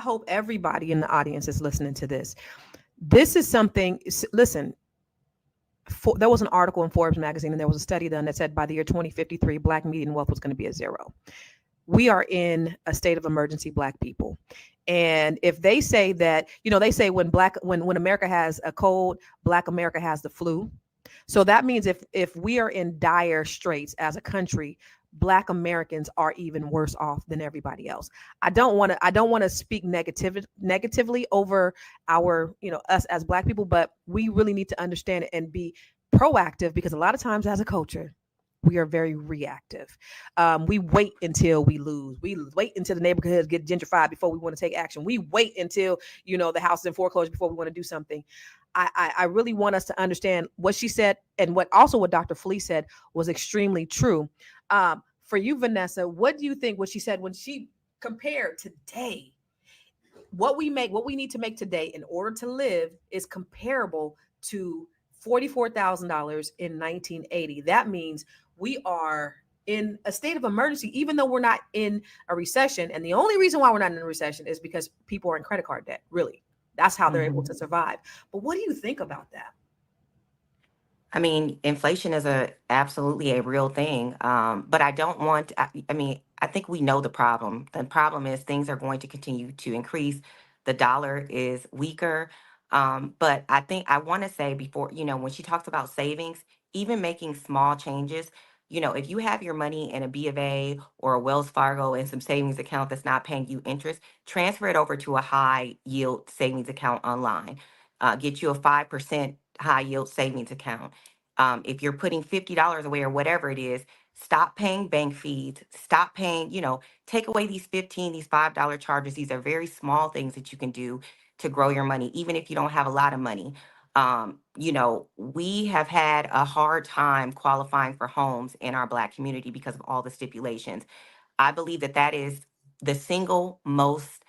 hope everybody in the audience is listening to this. This is something, listen, there was an article in Forbes magazine and there was a study done that said by the year 2053, Black median wealth was going to be at zero. We are in a state of emergency, Black people. And if they say that, they say when America has a cold, Black America has the flu. So that means if we are in dire straits as a country, Black Americans are even worse off than everybody else. I don't want to speak negatively over us as Black people, but we really need to understand it and be proactive, because a lot of times as a culture, we are very reactive. We wait until we lose. We wait until the neighborhoods get gentrified before we want to take action. We wait until, the house is in foreclosure before we want to do something. I really want us to understand what she said, and what Dr. Felice said was extremely true. For you, Vanessa, what do you think what she said when she compared today? What we need to make today in order to live is comparable to $44,000 in 1980. That means we are in a state of emergency, even though we're not in a recession. And the only reason why we're not in a recession is because people are in credit card debt. Really, that's how they're able to survive. But what do you think about that? I mean, inflation is absolutely a real thing. But I don't want, I think we know the problem. The problem is things are going to continue to increase. The dollar is weaker. But I think I want to say before, when she talks about savings, even making small changes, if you have your money in a B of A or a Wells Fargo and some savings account that's not paying you interest, transfer it over to a high yield savings account online. Get you a 5% high yield savings account. If you're putting $50 away or whatever it is, stop paying bank fees, stop paying, take away these these $5 charges. These are very small things that you can do to grow your money, even if you don't have a lot of money. We have had a hard time qualifying for homes in our Black community because of all the stipulations. I believe that is the single most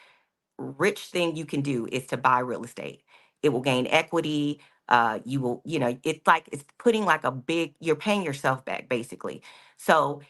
rich thing you can do is to buy real estate. It will gain equity. You will, it's putting like you're paying yourself back basically. So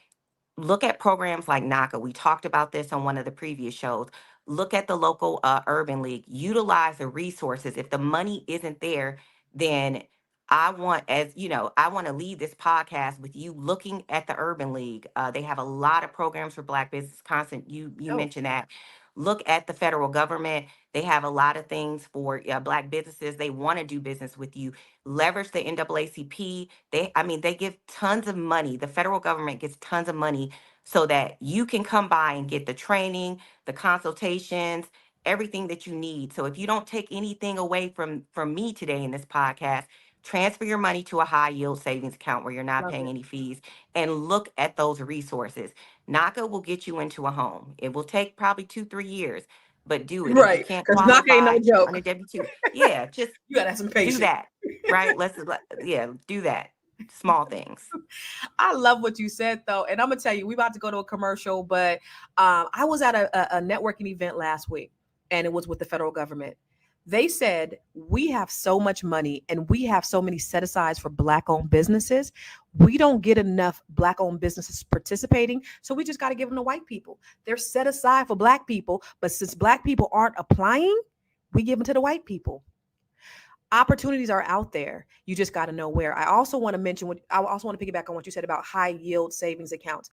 look at programs like NACA. We talked about this on one of the previous shows. Look at the local urban league. Utilize the resources. If the money isn't there, then I want to leave this podcast with you looking at the urban league. They have a lot of programs for Black business. Constant, you mentioned that. Look at the federal government. They have a lot of things for Black businesses. They want to do business with you. Leverage the NAACP. They give tons of money. The federal government gets tons of money so that you can come by and get the training, the consultations, everything that you need. So if you don't take anything away from me today in this podcast, transfer your money to a high yield savings account where you're not paying any fees, and look at those resources. NACA will get you into a home. It will take probably 2-3 years, but do it. If you can't qualify on a W-2, just you gotta have some patience. Do that, right? Do that. Small things. I love what you said though, and I'm gonna tell you, we about to go to a commercial, but I was at a networking event last week, and it was with the federal government. They said we have so much money and we have so many set asides for Black-owned businesses. We don't get enough Black-owned businesses participating, so we just got to give them to white people. They're set aside for Black people, but since Black people aren't applying, we give them to the white people. Opportunities are out there. You just got to know where. I also want to piggyback on what you said about high yield savings accounts.